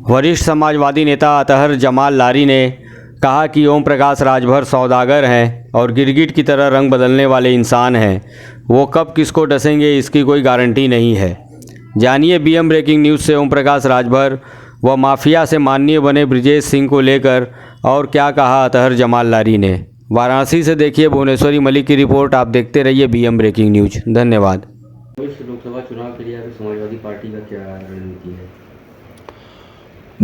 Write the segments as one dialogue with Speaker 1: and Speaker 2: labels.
Speaker 1: वरिष्ठ समाजवादी नेता अतहर जमाल लारी ने कहा कि ओम प्रकाश राजभर सौदागर हैं और गिरगिट की तरह रंग बदलने वाले इंसान हैं। वो कब किसको डसेंगे इसकी कोई गारंटी नहीं है। जानिए बीएम ब्रेकिंग न्यूज़ से ओम प्रकाश राजभर व माफिया से माननीय बने ब्रिजेश सिंह को लेकर और क्या कहा अतहर जमाल लारी ने। वाराणसी से देखिए भुवनेश्वरी मलिक की रिपोर्ट। आप देखते रहिए बीएम ब्रेकिंग न्यूज़। धन्यवाद।
Speaker 2: लोकसभा चुनाव के लिए समाजवादी पार्टी का क्या रणनीति है?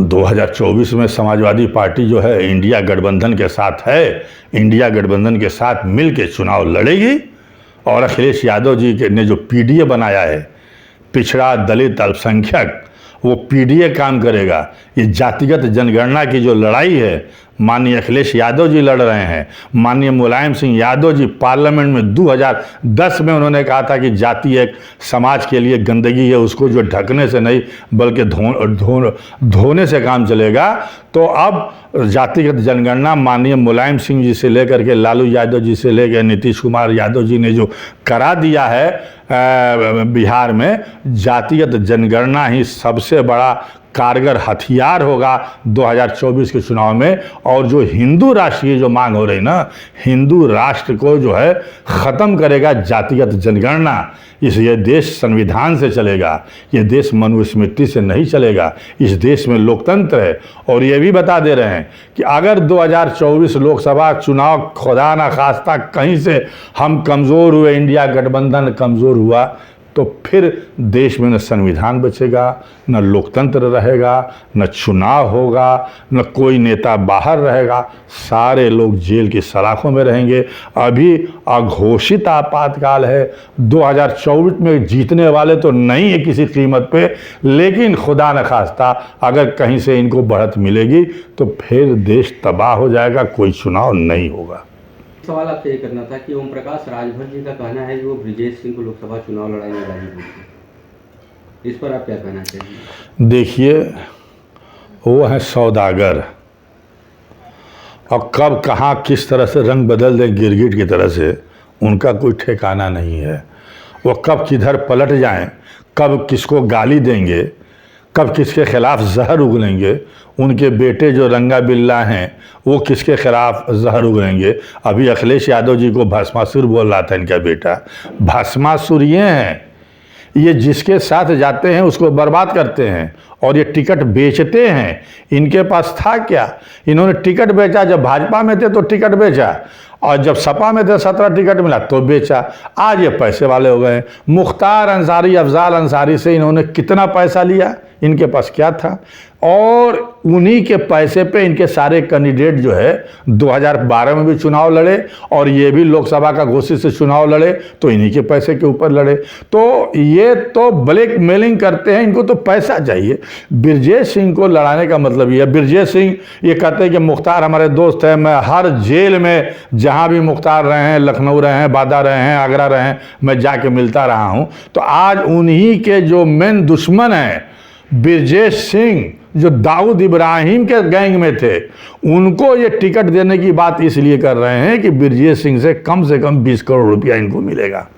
Speaker 3: 2024 में समाजवादी पार्टी जो है इंडिया गठबंधन के साथ है। इंडिया गठबंधन के साथ मिल के चुनाव लड़ेगी और अखिलेश यादव जी ने जो पीडीए बनाया है, पिछड़ा दलित अल्पसंख्यक, वो पीडीए काम करेगा। ये जातिगत जनगणना की जो लड़ाई है माननीय अखिलेश यादव जी लड़ रहे हैं। माननीय मुलायम सिंह यादव जी पार्लियामेंट में 2010 में उन्होंने कहा था कि जाति एक समाज के लिए गंदगी है, उसको जो ढकने से नहीं बल्कि धोने से काम चलेगा। तो अब जातिगत जनगणना माननीय मुलायम सिंह जी से लेकर के लालू यादव जी से लेकर नीतीश कुमार यादव जी ने जो करा दिया है बिहार में, जातिगत जनगणना ही सबसे बड़ा कारगर हथियार होगा 2024 के चुनाव में। और जो हिंदू राष्ट्र की जो मांग हो रही ना, हिंदू राष्ट्र को जो है ख़त्म करेगा जातिगत जनगणना। ये देश संविधान से चलेगा, ये देश मनुस्मृति से नहीं चलेगा। इस देश में लोकतंत्र है। और ये भी बता दे रहे हैं कि अगर 2024 लोकसभा चुनाव खुदा न खास्ता कहीं से हम कमज़ोर हुए, इंडिया गठबंधन कमज़ोर हुआ, तो फिर देश में न संविधान बचेगा, न लोकतंत्र रहेगा, न चुनाव होगा, न कोई नेता बाहर रहेगा। सारे लोग जेल की सलाखों में रहेंगे। अभी अघोषित आपातकाल है। 2024 में जीतने वाले तो नहीं है किसी कीमत पे, लेकिन खुदा न खास्ता अगर कहीं से इनको बढ़त मिलेगी तो फिर देश तबाह हो जाएगा, कोई चुनाव नहीं होगा।
Speaker 2: सवाल आपसे ये करना था कि ओम प्रकाश राजभर जी का कहना है कि वो ब्रिजेश सिंह को लोकसभा चुनाव लड़ाई में गाजीपुर से, इस पर आप क्या कहना चाहिए?
Speaker 3: देखिए, वो है सौदागर और कब कहाँ किस तरह से रंग बदल दे गिरगिट की तरह से उनका कोई ठिकाना नहीं है। वो कब किधर पलट जाएं, कब किसको गाली देंगे, कब किसके खिलाफ जहर उगलेंगे। उनके बेटे जो रंगा बिल्ला हैं वो किसके खिलाफ जहर उगलेंगे। अभी अखिलेश यादव जी को भस्मासुर बोल रहा था इनका बेटा। भस्मासुर ये हैं, ये जिसके साथ जाते हैं उसको बर्बाद करते हैं और ये टिकट बेचते हैं। इनके पास था क्या? इन्होंने टिकट बेचा। जब भाजपा में थे तो टिकट बेचा और जब सपा में थे 17 टिकट मिला तो बेचा। आज ये पैसे वाले हो गए। मुख्तार अंसारी, अफजाल अंसारी से इन्होंने कितना पैसा लिया? इनके पास क्या था? और उन्हीं के पैसे पे इनके सारे कैंडिडेट जो है 2012 में भी चुनाव लड़े और ये भी लोकसभा का घोषित से चुनाव लड़े तो इन्हीं के पैसे के ऊपर लड़े। तो ये तो ब्लैकमेलिंग करते हैं, इनको तो पैसा चाहिए। ब्रिजेश सिंह को लड़ाने का मतलब ये है। ब्रिजेश सिंह ये कहते हैं कि मुख्तार हमारे दोस्त हैं, मैं हर जेल में जहाँ भी मुख्तार रहे हैं, लखनऊ रहे हैं, बादा रहे हैं, आगरा रहे हैं, मैं जाके मिलता रहा हूँ। तो आज उन्हीं के जो मेन दुश्मन हैं ब्रिजेश सिंह, जो दाऊद इब्राहिम के गैंग में थे, उनको ये टिकट देने की बात इसलिए कर रहे हैं कि ब्रिजेश सिंह से कम 20 करोड़ रुपया इनको मिलेगा।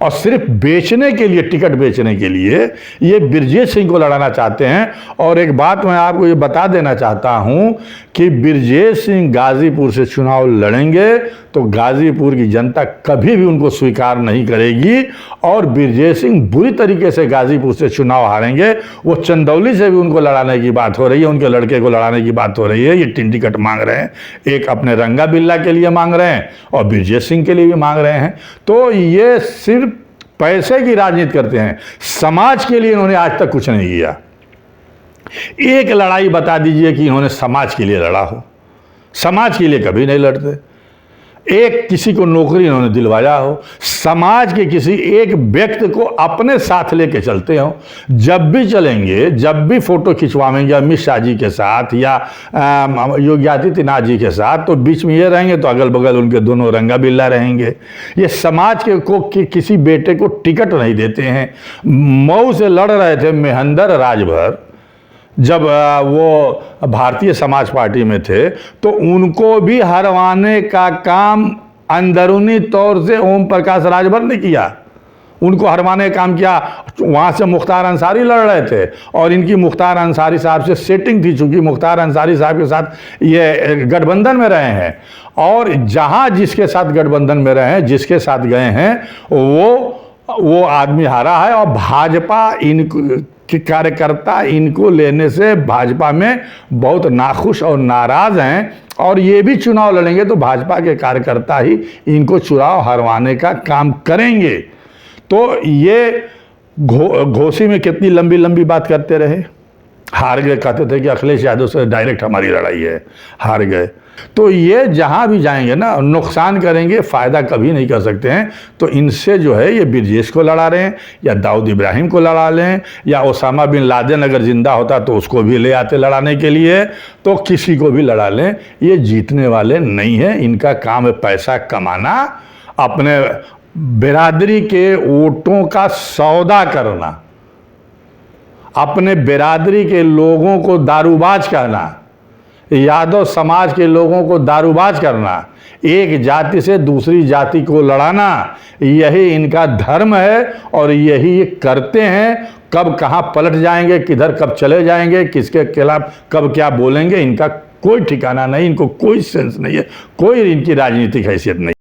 Speaker 3: और सिर्फ बेचने के लिए, टिकट बेचने के लिए ये ब्रिजेश सिंह को लड़ाना चाहते हैं। और एक बात मैं आपको ये बता देना चाहता हूं कि ब्रिजेश सिंह गाजीपुर से चुनाव लड़ेंगे तो गाजीपुर की जनता कभी भी उनको स्वीकार नहीं करेगी और ब्रिजेश सिंह बुरी तरीके से गाजीपुर से चुनाव हारेंगे। वो चंदौली से भी उनको लड़ाने की बात हो रही है, उनके लड़के को लड़ाने की बात हो रही है। ये 3 टिकट मांग रहे हैं, एक अपने रंगा बिल्ला के लिए मांग रहे हैं और ब्रिजेश सिंह के लिए भी मांग रहे हैं। तो ये सिर्फ पैसे की राजनीति करते हैं, समाज के लिए इन्होंने आज तक कुछ नहीं किया। एक लड़ाई बता दीजिए कि इन्होंने समाज के लिए लड़ा हो। समाज के लिए कभी नहीं लड़ते। एक किसी को नौकरी इन्होंने दिलवाया हो, समाज के किसी एक व्यक्ति को अपने साथ लेके चलते हो। जब भी चलेंगे, जब भी फोटो खिंचवाएंगे अमित शाह जी के साथ या योगी आदित्यनाथ जी के साथ, तो बीच में ये रहेंगे तो अगल बगल उनके दोनों रंगा बिल्ला रहेंगे। ये समाज के किसी बेटे को टिकट नहीं देते हैं। मऊ से लड़ रहे थे महेंद्र राजभर, जब वो भारतीय समाज पार्टी में थे तो उनको भी हरवाने का काम अंदरूनी तौर से ओम प्रकाश राजभर ने किया। उनको हरवाने का काम किया। वहाँ से मुख्तार अंसारी लड़ रहे थे और इनकी मुख्तार अंसारी साहब से सेटिंग थी, चूँकि मुख्तार अंसारी साहब के साथ ये गठबंधन में रहे हैं, और जहाँ जिसके साथ गठबंधन में रहे हैं, जिसके साथ गए हैं, वो आदमी हारा है। और भाजपा के कार्यकर्ता इनको लेने से भाजपा में बहुत नाखुश और नाराज हैं, और ये भी चुनाव लड़ेंगे तो भाजपा के कार्यकर्ता ही इनको चुनाव हरवाने का काम करेंगे। तो ये घोसी में कितनी लंबी लंबी बात करते रहे, हार गए, कहते थे कि अखिलेश यादव से डायरेक्ट हमारी लड़ाई है, हार गए। तो ये जहाँ भी जाएंगे ना नुकसान करेंगे, फ़ायदा कभी नहीं कर सकते हैं। तो इनसे जो है ये ब्रजेश को लड़ा रहे हैं, या दाऊद इब्राहिम को लड़ा लें, या ओसामा बिन लादेन अगर ज़िंदा होता तो उसको भी ले आते लड़ाने के लिए, तो किसी को भी लड़ा लें। ये जीतने वाले नहीं हैं, इनका काम है पैसा कमाना, अपने बिरादरी के वोटों का सौदा करना, अपने बिरादरी के लोगों को दारूबाज कहना, यादव समाज के लोगों को दारूबाज करना, एक जाति से दूसरी जाति को लड़ाना, यही इनका धर्म है और यही ये करते हैं। कब कहाँ पलट जाएंगे, किधर कब चले जाएंगे, किसके खिलाफ कब क्या बोलेंगे, इनका कोई ठिकाना नहीं, इनको कोई सेंस नहीं है, कोई इनकी राजनीतिक हैसियत नहीं।